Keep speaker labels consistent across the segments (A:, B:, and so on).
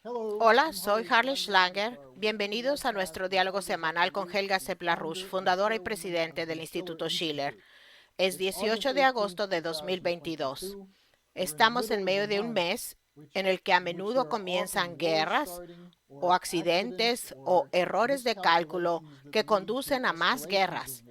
A: Hola, soy Harley Schlanger. Bienvenidos a nuestro diálogo semanal con Helga Sepp-LaRouche, fundadora y presidente del Instituto Schiller. Es 18 de agosto de 2022. Estamos en medio de un mes en el que a menudo comienzan guerras o accidentes o errores de cálculo que conducen a más guerras.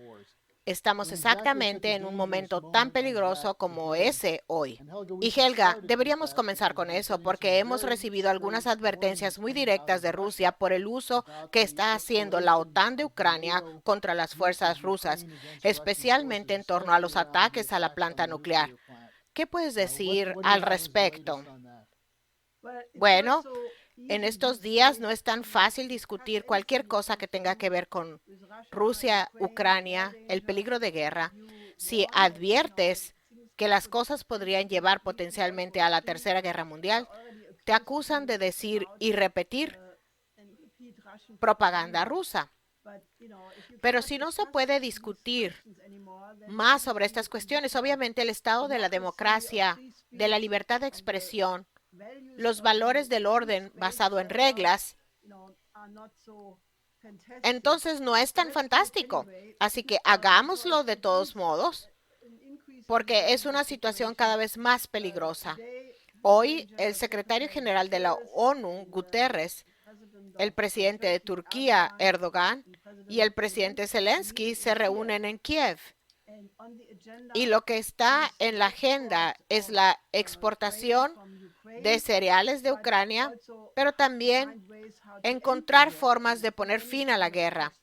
A: Estamos exactamente en un momento tan peligroso como ese hoy. Y Helga, deberíamos comenzar con eso porque hemos recibido algunas advertencias muy directas de Rusia por el uso que está haciendo la OTAN de Ucrania contra las fuerzas rusas, especialmente en torno a los ataques a la planta nuclear. ¿Qué puedes decir al respecto? Bueno, en estos días no es tan fácil discutir cualquier cosa que tenga que ver con Rusia, Ucrania, el peligro de guerra, si adviertes que las cosas podrían llevar potencialmente a la Tercera Guerra Mundial. Te acusan de decir y repetir propaganda rusa. Pero si no se puede discutir más sobre estas cuestiones, obviamente el estado de la democracia, de la libertad de expresión, los valores del orden basado en reglas, entonces no es tan fantástico. Así que hagámoslo de todos modos, porque es una situación cada vez más peligrosa. Hoy, el secretario general de la ONU, Guterres, el presidente de Turquía, Erdogan, y el presidente Zelensky se reúnen en Kiev. Y lo que está en la agenda es la exportación de cereales de Ucrania, pero también encontrar formas de poner fin a la guerra.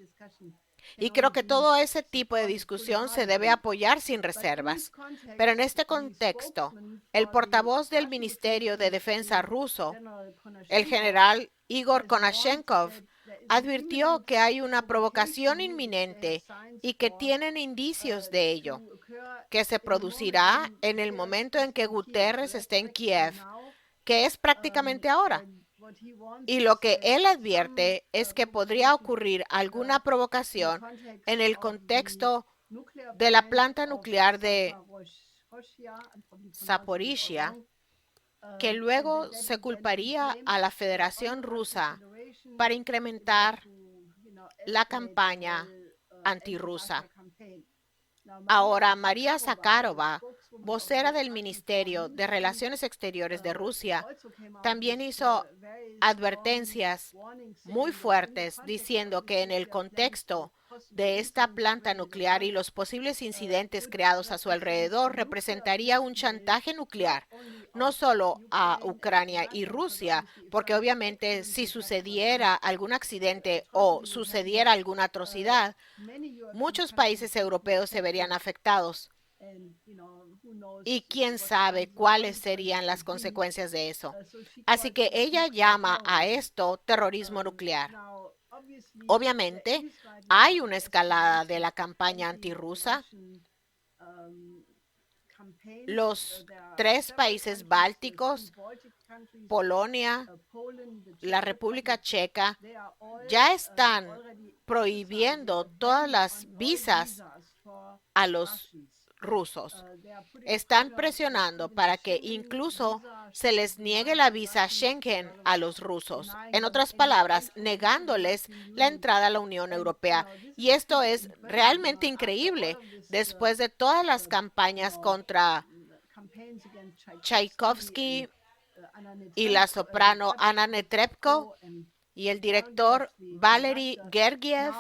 A: Y creo que todo ese tipo de discusión se debe apoyar sin reservas. Pero en este contexto, el portavoz del Ministerio de Defensa ruso, el general Igor Konashenkov, advirtió que hay una provocación inminente y que tienen indicios de ello, que se producirá en el momento en que Guterres esté en Kiev, que es prácticamente ahora. Y lo que él advierte es que podría ocurrir alguna provocación en el contexto de la planta nuclear de Zaporizhia, que luego se culparía a la Federación Rusa para incrementar la campaña antirrusa. Ahora, María Zakharova, vocera del Ministerio de Relaciones Exteriores de Rusia, también hizo advertencias muy fuertes diciendo que en el contexto de esta planta nuclear y los posibles incidentes creados a su alrededor representaría un chantaje nuclear, no solo a Ucrania y Rusia, porque obviamente si sucediera algún accidente o sucediera alguna atrocidad, muchos países europeos se verían afectados. Y quién sabe cuáles serían las consecuencias de eso. Así que ella llama a esto terrorismo nuclear. Obviamente, hay una escalada de la campaña antirrusa. Los tres países bálticos, Polonia, la República Checa, ya están prohibiendo todas las visas a los rusos. Están presionando para que incluso se les niegue la visa Schengen a los rusos. En otras palabras, negándoles la entrada a la Unión Europea. Y esto es realmente increíble después de todas las campañas contra Tchaikovsky y la soprano Anna Netrebko y el director Valery Gergiev.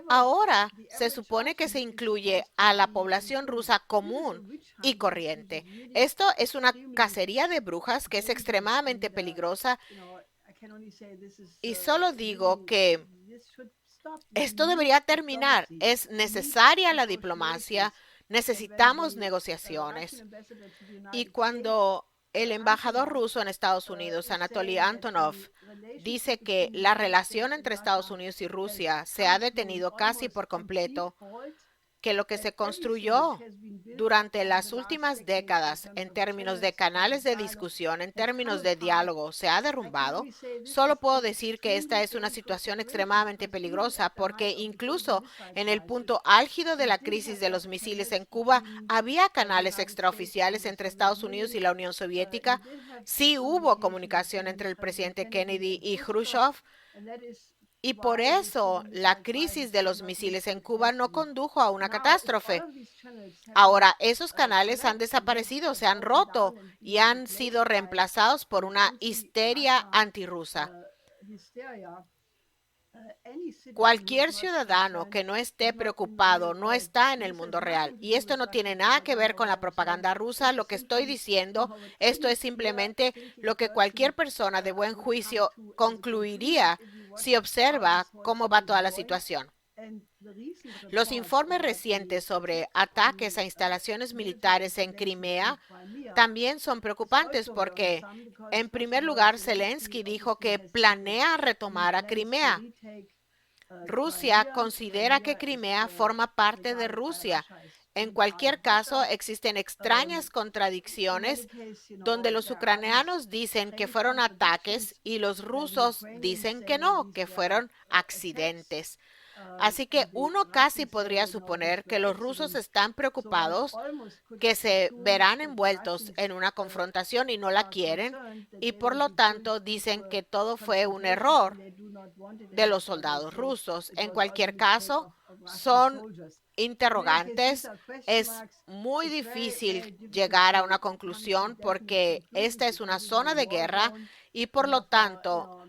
A: Ahora se supone que se incluye a la población rusa común y corriente. Esto es una cacería de brujas que es extremadamente peligrosa y solo digo que esto debería terminar. Es necesaria la diplomacia, necesitamos negociaciones. Y cuando el embajador ruso en Estados Unidos, Anatoly Antonov, dice que la relación entre Estados Unidos y Rusia se ha detenido casi por completo, que lo que se construyó durante las últimas décadas en términos de canales de discusión, en términos de diálogo, se ha derrumbado, solo puedo decir que esta es una situación extremadamente peligrosa porque incluso en el punto álgido de la crisis de los misiles en Cuba, había canales extraoficiales entre Estados Unidos y la Unión Soviética. Sí hubo comunicación entre el presidente Kennedy y Khrushchev, y por eso la crisis de los misiles en Cuba no condujo a una catástrofe. Ahora, esos canales han desaparecido, se han roto y han sido reemplazados por una histeria antirrusa. Cualquier ciudadano que no esté preocupado no está en el mundo real. Y esto no tiene nada que ver con la propaganda rusa. Lo que estoy diciendo, esto es simplemente lo que cualquier persona de buen juicio concluiría si observa cómo va toda la situación. Los informes recientes sobre ataques a instalaciones militares en Crimea también son preocupantes porque, en primer lugar, Zelensky dijo que planea retomar a Crimea. Rusia considera que Crimea forma parte de Rusia. En cualquier caso, existen extrañas contradicciones donde los ucranianos dicen que fueron ataques y los rusos dicen que no, que fueron accidentes. Así que uno casi podría suponer que los rusos están preocupados, que se verán envueltos en una confrontación y no la quieren, y por lo tanto dicen que todo fue un error de los soldados rusos. En cualquier caso, son interrogantes. Es muy difícil llegar a una conclusión porque esta es una zona de guerra y por lo tanto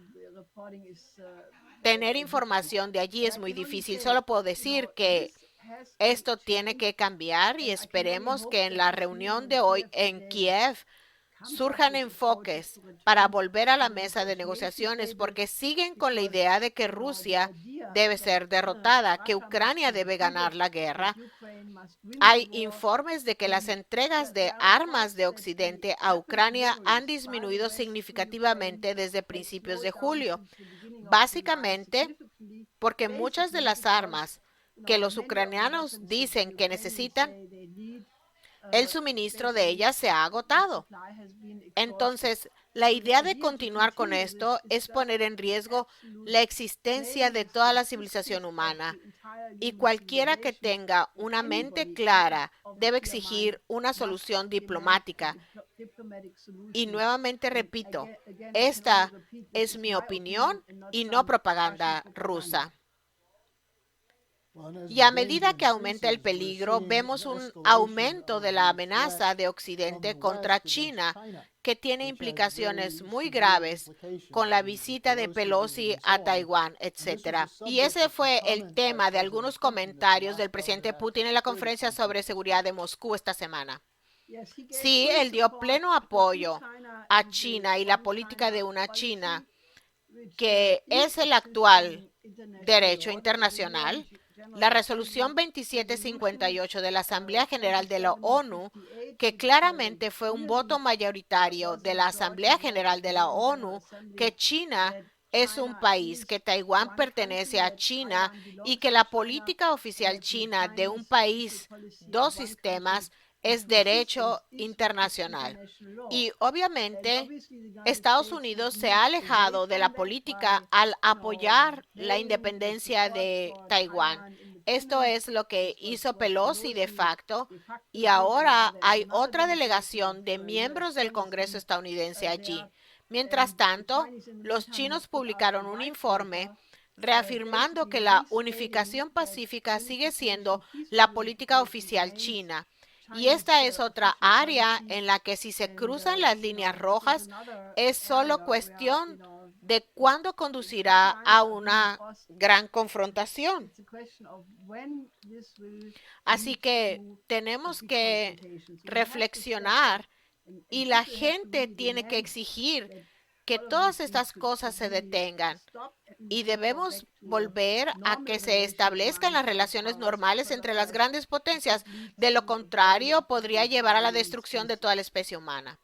A: tener información de allí es muy difícil. Solo puedo decir que esto tiene que cambiar y esperemos que en la reunión de hoy en Kiev surjan enfoques para volver a la mesa de negociaciones porque siguen con la idea de que Rusia debe ser derrotada, que Ucrania debe ganar la guerra. Hay informes de que las entregas de armas de Occidente a Ucrania han disminuido significativamente desde principios de julio, básicamente porque muchas de las armas que los ucranianos dicen que necesitan, el suministro de ellas se ha agotado. Entonces, la idea de continuar con esto es poner en riesgo la existencia de toda la civilización humana. Y cualquiera que tenga una mente clara debe exigir una solución diplomática. Y nuevamente repito, esta es mi opinión y no propaganda rusa. Y a medida que aumenta el peligro, vemos un aumento de la amenaza de Occidente contra China, que tiene implicaciones muy graves con la visita de Pelosi a Taiwán, etc. Y ese fue el tema de algunos comentarios del presidente Putin en la conferencia sobre seguridad de Moscú esta semana. Sí, él dio pleno apoyo a China y la política de una China, que es el actual derecho internacional. La resolución 2758 de la Asamblea General de la ONU, que claramente fue un voto mayoritario de la Asamblea General de la ONU, que China es un país, que Taiwán pertenece a China y que la política oficial china de un país, dos sistemas, es derecho internacional. Y obviamente Estados Unidos se ha alejado de la política al apoyar la independencia de Taiwán. Esto es lo que hizo Pelosi de facto y ahora hay otra delegación de miembros del Congreso estadounidense allí. Mientras tanto, los chinos publicaron un informe reafirmando que la unificación pacífica sigue siendo la política oficial china. Y esta es otra área en la que si se cruzan las líneas rojas, es solo cuestión de cuándo conducirá a una gran confrontación. Así que tenemos que reflexionar y la gente tiene que exigir que todas estas cosas se detengan y debemos volver a que se establezcan las relaciones normales entre las grandes potencias. De lo contrario, podría llevar a la destrucción de toda la especie humana.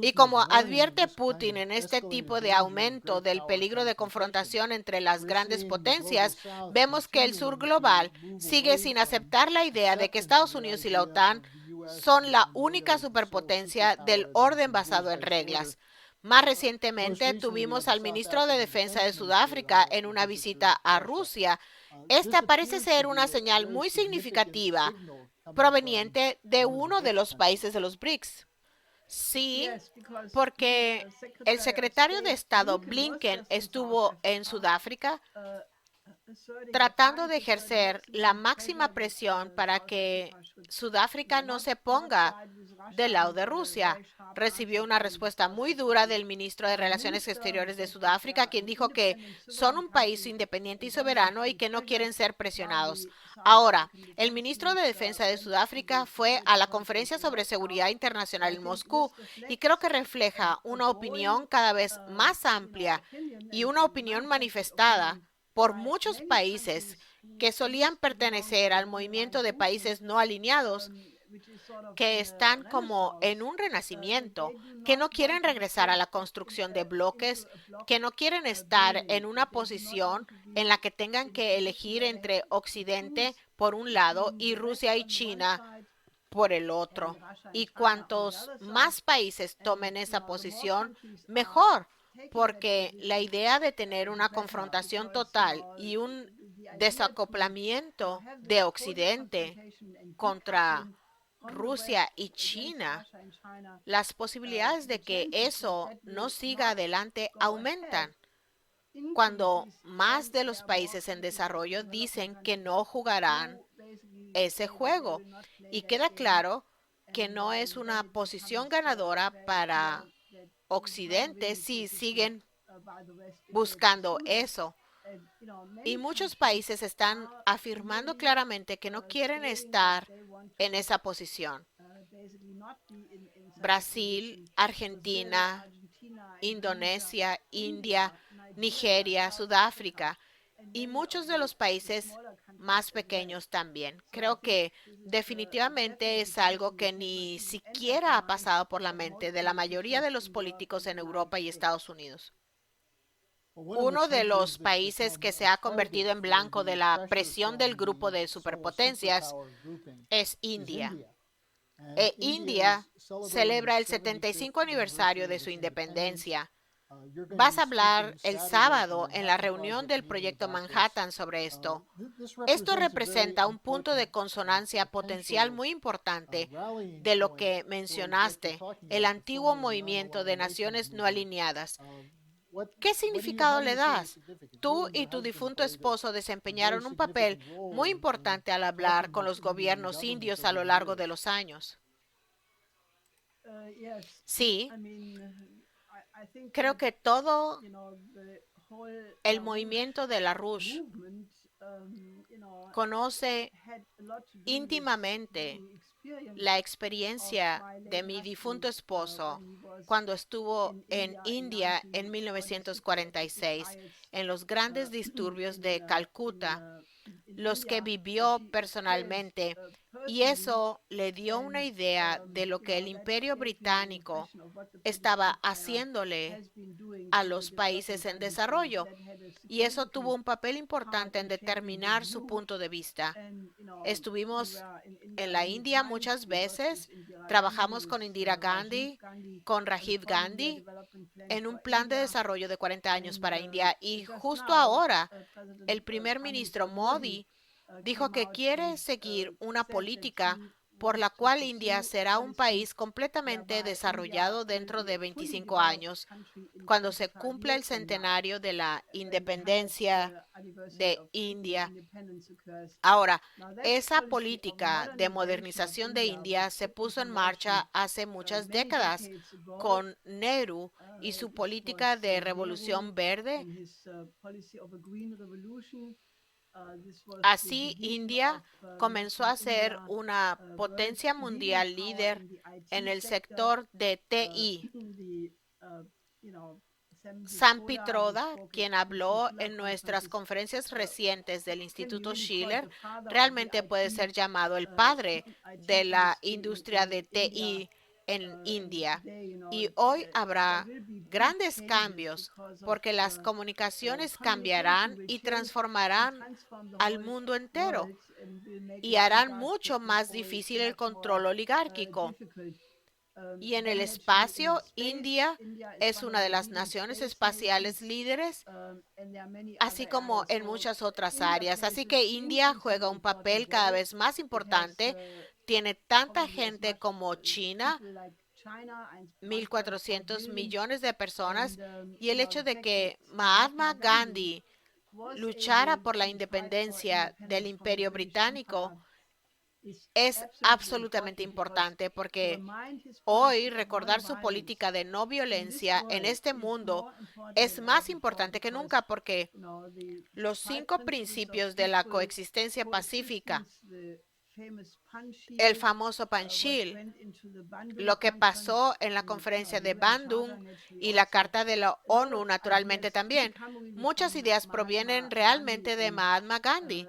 A: Y como advierte Putin en este tipo de aumento del peligro de confrontación entre las grandes potencias, vemos que el sur global sigue sin aceptar la idea de que Estados Unidos y la OTAN son la única superpotencia del orden basado en reglas. Más recientemente tuvimos al ministro de Defensa de Sudáfrica en una visita a Rusia. Esta parece ser una señal muy significativa proveniente de uno de los países de los BRICS. Sí, porque el secretario de Estado Blinken estuvo en Sudáfrica tratando de ejercer la máxima presión para que Sudáfrica no se ponga del lado de Rusia. Recibió una respuesta muy dura del ministro de Relaciones Exteriores de Sudáfrica, quien dijo que son un país independiente y soberano y que no quieren ser presionados. Ahora, el ministro de Defensa de Sudáfrica fue a la Conferencia sobre Seguridad Internacional en Moscú y creo que refleja una opinión cada vez más amplia y una opinión manifestada por muchos países que solían pertenecer al movimiento de países no alineados, que están como en un renacimiento, que no quieren regresar a la construcción de bloques, que no quieren estar en una posición en la que tengan que elegir entre Occidente por un lado y Rusia y China por el otro. Y cuantos más países tomen esa posición, mejor, porque la idea de tener una confrontación total y un desacoplamiento de Occidente contra Rusia y China, las posibilidades de que eso no siga adelante aumentan cuando más de los países en desarrollo dicen que no jugarán ese juego. Y queda claro que no es una posición ganadora para Occidente si siguen buscando eso. Y muchos países están afirmando claramente que no quieren estar en esa posición. Brasil, Argentina, Indonesia, India, Nigeria, Sudáfrica y muchos de los países más pequeños también. Creo que definitivamente es algo que ni siquiera ha pasado por la mente de la mayoría de los políticos en Europa y Estados Unidos. Uno de los países que se ha convertido en blanco de la presión del grupo de superpotencias es India. India celebra el 75 aniversario de su independencia. Vas a hablar el sábado en la reunión del Proyecto Manhattan sobre esto. Esto representa un punto de consonancia potencial muy importante de lo que mencionaste, el antiguo movimiento de naciones no alineadas. ¿Qué significado le das? Tú y tu difunto esposo desempeñaron un papel muy importante al hablar con los gobiernos indios a lo largo de los años. Sí, creo que todo el movimiento de la Rouge conoce íntimamente la experiencia de mi difunto esposo cuando estuvo en India en 1946, en los grandes disturbios de Calcuta, los que vivió personalmente, y eso le dio una idea de lo que el Imperio Británico estaba haciéndole a los países en desarrollo, y eso tuvo un papel importante en determinar su punto de vista. Estuvimos en la India muchas veces, trabajamos con Indira Gandhi, con Rajiv Gandhi, en un plan de desarrollo de 40 años para India. Y justo ahora, el primer ministro Modi dijo que quiere seguir una política por la cual India será un país completamente desarrollado dentro de 25 años, cuando se cumpla el centenario de la independencia de India. Ahora, esa política de modernización de India se puso en marcha hace muchas décadas con Nehru y su política de revolución verde. Así, India comenzó a ser una potencia mundial líder en el sector de TI. Sam Pitroda, quien habló en nuestras conferencias recientes del Instituto Schiller, realmente puede ser llamado el padre de la industria de TI en India. Y hoy habrá grandes cambios porque las comunicaciones cambiarán y transformarán al mundo entero y harán mucho más difícil el control oligárquico. Y en el espacio, India es una de las naciones espaciales líderes, así como en muchas otras áreas. Así que India juega un papel cada vez más importante. Tiene tanta gente como China, 1.400 millones de personas, y el hecho de que Mahatma Gandhi luchara por la independencia del Imperio Británico es absolutamente importante porque hoy recordar su política de no violencia en este mundo es más importante que nunca porque los 5 principios de la coexistencia pacífica, el famoso Panchil, lo que pasó en la conferencia de Bandung y la Carta de la ONU, naturalmente también. Muchas ideas provienen realmente de Mahatma Gandhi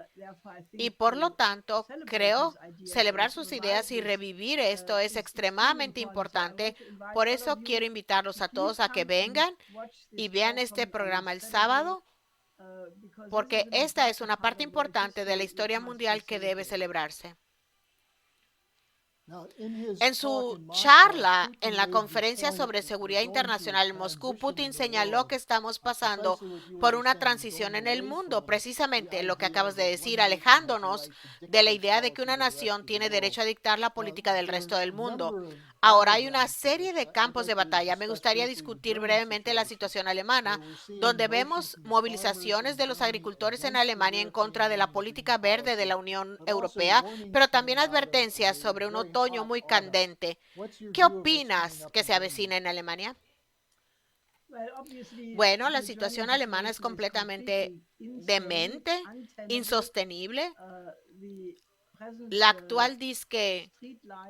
A: y por lo tanto creo celebrar sus ideas y revivir esto es extremadamente importante. Por eso quiero invitarlos a todos a que vengan y vean este programa el sábado porque esta es una parte importante de la historia mundial que debe celebrarse. En su charla en la Conferencia sobre Seguridad Internacional en Moscú, Putin señaló que estamos pasando por una transición en el mundo, precisamente lo que acabas de decir, alejándonos de la idea de que una nación tiene derecho a dictar la política del resto del mundo. Ahora hay una serie de campos de batalla. Me gustaría discutir brevemente la situación alemana, donde vemos movilizaciones de los agricultores en Alemania en contra de la política verde de la Unión Europea, pero también advertencias sobre un otoño muy candente. ¿Qué opinas que se avecina en Alemania? Bueno, la situación alemana es completamente demente, insostenible. La actual disque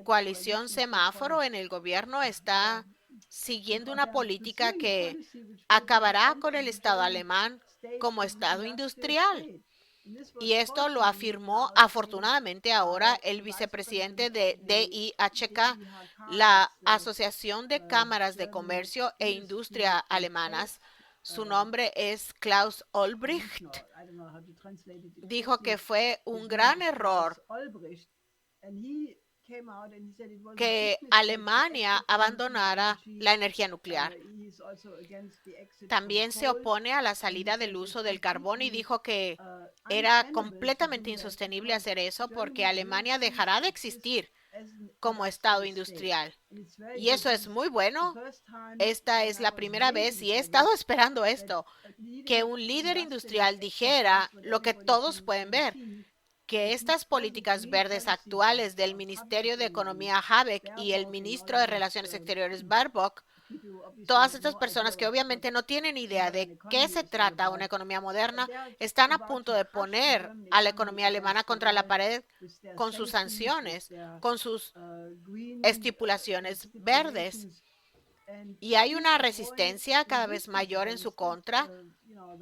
A: coalición semáforo en el gobierno está siguiendo una política que acabará con el Estado alemán como Estado industrial. Y esto lo afirmó afortunadamente ahora el vicepresidente de DIHK, la Asociación de Cámaras de Comercio e Industria Alemanas. Su nombre es Klaus Olbricht. Dijo que fue un gran error que Alemania abandonara la energía nuclear. También se opone a la salida del uso del carbón y dijo que era completamente insostenible hacer eso porque Alemania dejará de existir como Estado industrial. Y eso es muy bueno. Esta es la primera vez, y he estado esperando esto, que un líder industrial dijera lo que todos pueden ver, que estas políticas verdes actuales del Ministerio de Economía Habeck y el ministro de Relaciones Exteriores Baerbock, todas estas personas que obviamente no tienen idea de qué se trata una economía moderna, están a punto de poner a la economía alemana contra la pared con sus sanciones, con sus estipulaciones verdes. Y hay una resistencia cada vez mayor en su contra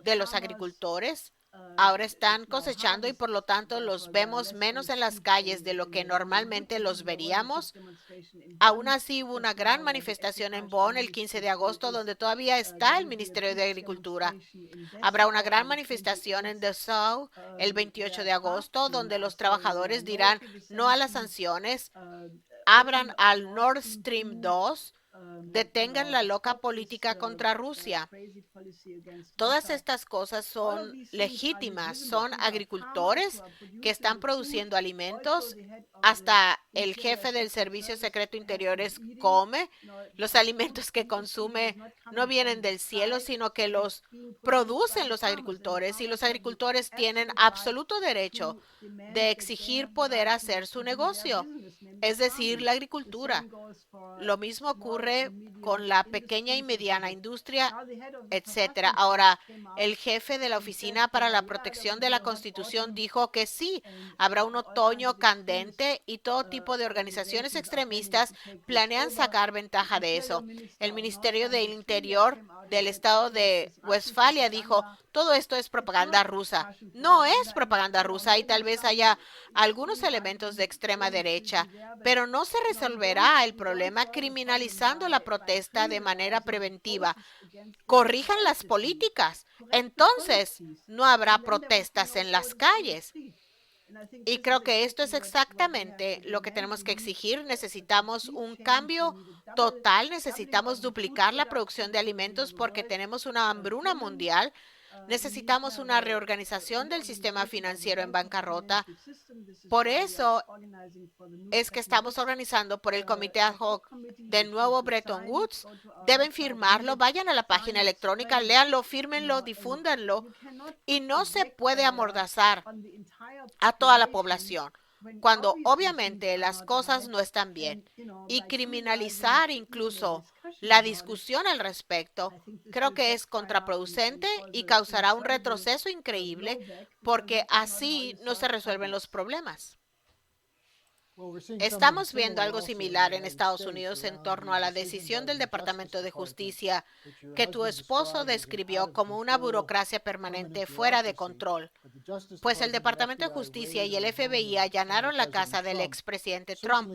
A: de los agricultores. Ahora están cosechando y por lo tanto los vemos menos en las calles de lo que normalmente los veríamos. Aún así hubo una gran manifestación en Bonn el 15 de agosto donde todavía está el Ministerio de Agricultura. Habrá una gran manifestación en Dessau el 28 de agosto donde los trabajadores dirán no a las sanciones, abran al Nord Stream 2, detengan la loca política contra Rusia. Todas estas cosas son legítimas. Son agricultores que están produciendo alimentos. Hasta el jefe del Servicio Secreto Interiores come. Los alimentos que consume no vienen del cielo, sino que los producen los agricultores. Y los agricultores tienen absoluto derecho de exigir poder hacer su negocio, es decir, la agricultura. Lo mismo ocurre con la pequeña y mediana industria, etcétera. Ahora, el jefe de la Oficina para la Protección de la Constitución dijo que sí, habrá un otoño candente y todo tipo de organizaciones extremistas planean sacar ventaja de eso. El Ministerio del Interior del estado de Westfalia dijo, todo esto es propaganda rusa. No es propaganda rusa y tal vez haya algunos elementos de extrema derecha, pero no se resolverá el problema criminalizando la protesta de manera preventiva. Corrijan las políticas, entonces no habrá protestas en las calles. Y creo que esto es exactamente lo que tenemos que exigir. Necesitamos un cambio total, necesitamos duplicar la producción de alimentos porque tenemos una hambruna mundial. Necesitamos una reorganización del sistema financiero en bancarrota. Por eso es que estamos organizando por el Comité Ad Hoc del nuevo Bretton Woods. Deben firmarlo, vayan a la página electrónica, léanlo, fírmenlo, difúndanlo. Y no se puede amordazar a toda la población cuando obviamente las cosas no están bien. Y criminalizar incluso la discusión al respecto, creo que es contraproducente y causará un retroceso increíble porque así no se resuelven los problemas. Estamos viendo algo similar en Estados Unidos en torno a la decisión del Departamento de Justicia que tu esposo describió como una burocracia permanente fuera de control, pues el Departamento de Justicia y el FBI allanaron la casa del expresidente Trump,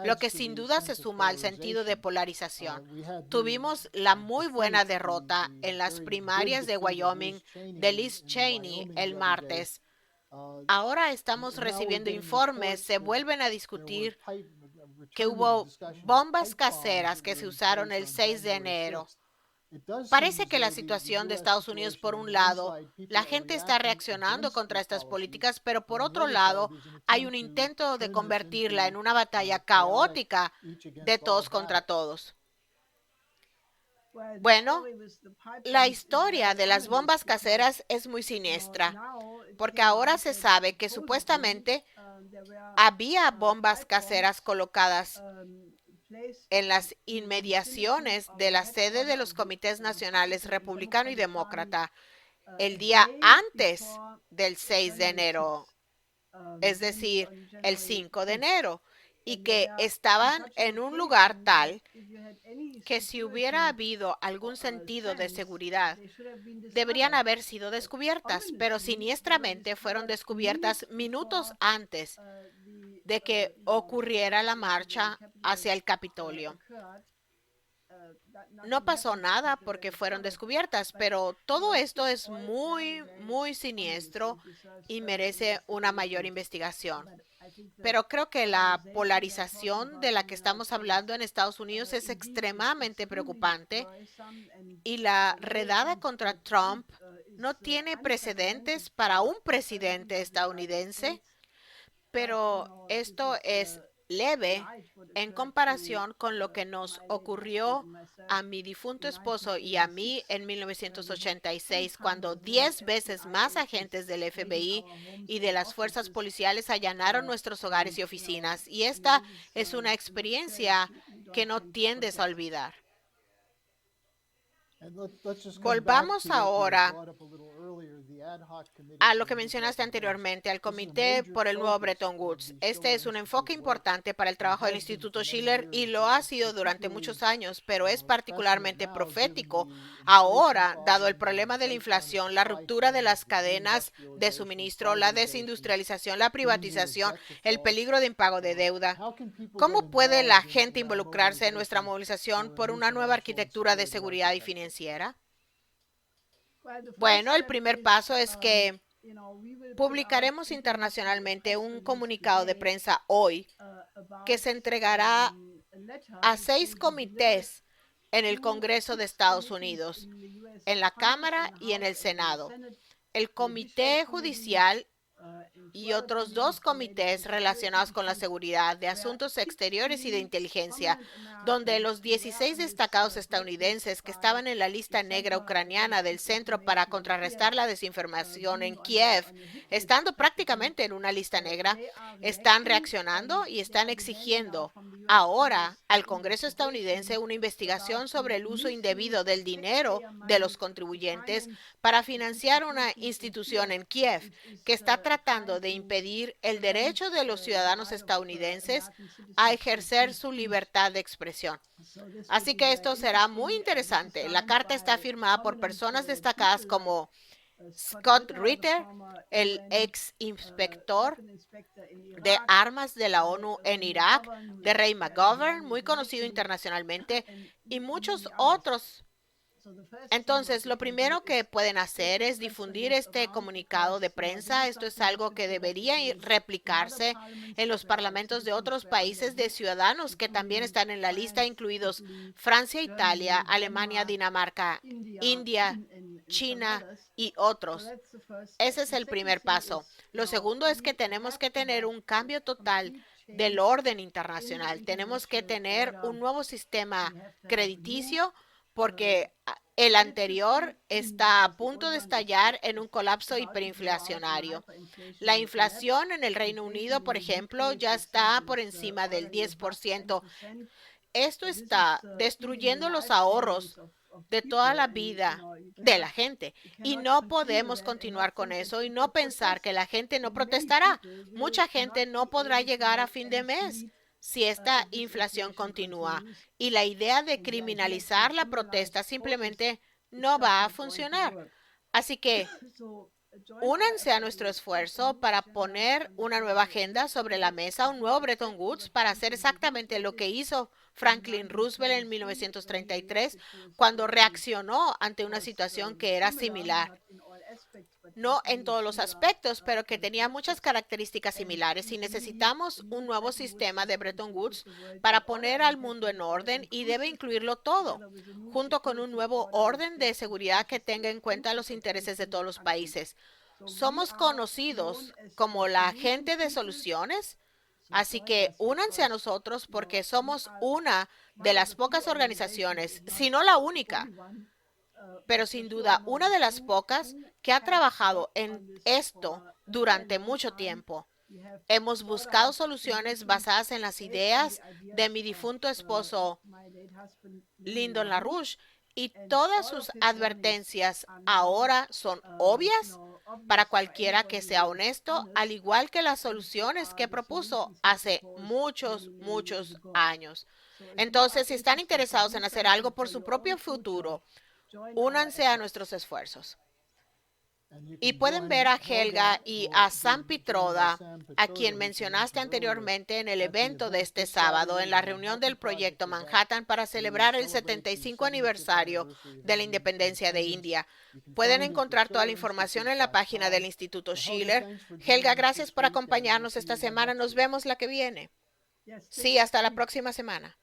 A: lo que sin duda se suma al sentido de polarización. Tuvimos la muy buena derrota en las primarias de Wyoming de Liz Cheney el martes. Ahora estamos recibiendo informes, se vuelven a discutir que hubo bombas caseras que se usaron el 6 de enero. Parece que la situación de Estados Unidos, por un lado, la gente está reaccionando contra estas políticas, pero por otro lado, hay un intento de convertirla en una batalla caótica de todos contra todos. Bueno, la historia de las bombas caseras es muy siniestra, porque ahora se sabe que supuestamente había bombas caseras colocadas en las inmediaciones de la sede de los comités nacionales republicano y demócrata el día antes del 6 de enero, es decir, el 5 de enero, y que estaban en un lugar tal que si hubiera habido algún sentido de seguridad, deberían haber sido descubiertas, pero siniestramente fueron descubiertas minutos antes de que ocurriera la marcha hacia el Capitolio. No pasó nada porque fueron descubiertas, pero todo esto es muy, muy siniestro y merece una mayor investigación. Pero creo que la polarización de la que estamos hablando en Estados Unidos es extremadamente preocupante y la redada contra Trump no tiene precedentes para un presidente estadounidense, pero esto es leve en comparación con lo que nos ocurrió a mi difunto esposo y a mí en 1986, cuando 10 veces más agentes del FBI y de las fuerzas policiales allanaron nuestros hogares y oficinas. Y esta es una experiencia que no tiendes a olvidar. Volvamos ahora a lo que mencionaste anteriormente, al Comité por el Nuevo Bretton Woods. Este es un enfoque importante para el trabajo del Instituto Schiller y lo ha sido durante muchos años, pero es particularmente profético ahora, dado el problema de la inflación, la ruptura de las cadenas de suministro, la desindustrialización, la privatización, el peligro de impago de deuda. ¿Cómo puede la gente involucrarse en nuestra movilización por una nueva arquitectura de seguridad y financiera? Bueno, el primer paso es que publicaremos internacionalmente un comunicado de prensa hoy que se entregará a 6 comités en el Congreso de Estados Unidos, en la Cámara y en el Senado. El Comité Judicial y otros 2 comités relacionados con la seguridad, de asuntos exteriores y de inteligencia, donde los 16 destacados estadounidenses que estaban en la lista negra ucraniana del Centro para Contrarrestar la Desinformación en Kiev, estando prácticamente en una lista negra, están reaccionando y están exigiendo ahora al Congreso estadounidense una investigación sobre el uso indebido del dinero de los contribuyentes para financiar una institución en Kiev que está tratando de impedir el derecho de los ciudadanos estadounidenses a ejercer su libertad de expresión. Así que esto será muy interesante. La carta está firmada por personas destacadas como Scott Ritter, el ex inspector de armas de la ONU en Irak, de Ray McGovern, muy conocido internacionalmente, y muchos otros. Entonces, lo primero que pueden hacer es difundir este comunicado de prensa. Esto es algo que debería replicarse en los parlamentos de otros países de ciudadanos que también están en la lista, incluidos Francia, Italia, Alemania, Dinamarca, India, China y otros. Ese es el primer paso. Lo segundo es que tenemos que tener un cambio total del orden internacional. Tenemos que tener un nuevo sistema crediticio porque el anterior está a punto de estallar en un colapso hiperinflacionario. La inflación en el Reino Unido, por ejemplo, ya está por encima del 10%. Esto está destruyendo los ahorros de toda la vida de la gente y no podemos continuar con eso y no pensar que la gente no protestará. Mucha gente no podrá llegar a fin de mes si esta inflación continúa y la idea de criminalizar la protesta simplemente no va a funcionar. Así que únanse a nuestro esfuerzo para poner una nueva agenda sobre la mesa, un nuevo Bretton Woods para hacer exactamente lo que hizo Franklin Roosevelt en 1933 cuando reaccionó ante una situación que era similar. No en todos los aspectos, pero que tenía muchas características similares. Y necesitamos un nuevo sistema de Bretton Woods para poner al mundo en orden y debe incluirlo todo, junto con un nuevo orden de seguridad que tenga en cuenta los intereses de todos los países. Somos conocidos como la gente de soluciones, así que únanse a nosotros porque somos una de las pocas organizaciones, si no la única, pero sin duda una de las pocas que ha trabajado en esto durante mucho tiempo. Hemos buscado soluciones basadas en las ideas de mi difunto esposo Lyndon LaRouche y todas sus advertencias ahora son obvias para cualquiera que sea honesto, al igual que las soluciones que propuso hace muchos, muchos años. Entonces, si están interesados en hacer algo por su propio futuro, únanse a nuestros esfuerzos. Y pueden ver a Helga y a Sam Pitroda, a quien mencionaste anteriormente en el evento de este sábado, en la reunión del Proyecto Manhattan para celebrar el 75 aniversario de la independencia de India. Pueden encontrar toda la información en la página del Instituto Schiller. Helga, gracias por acompañarnos esta semana. Nos vemos la que viene. Sí, hasta la próxima semana.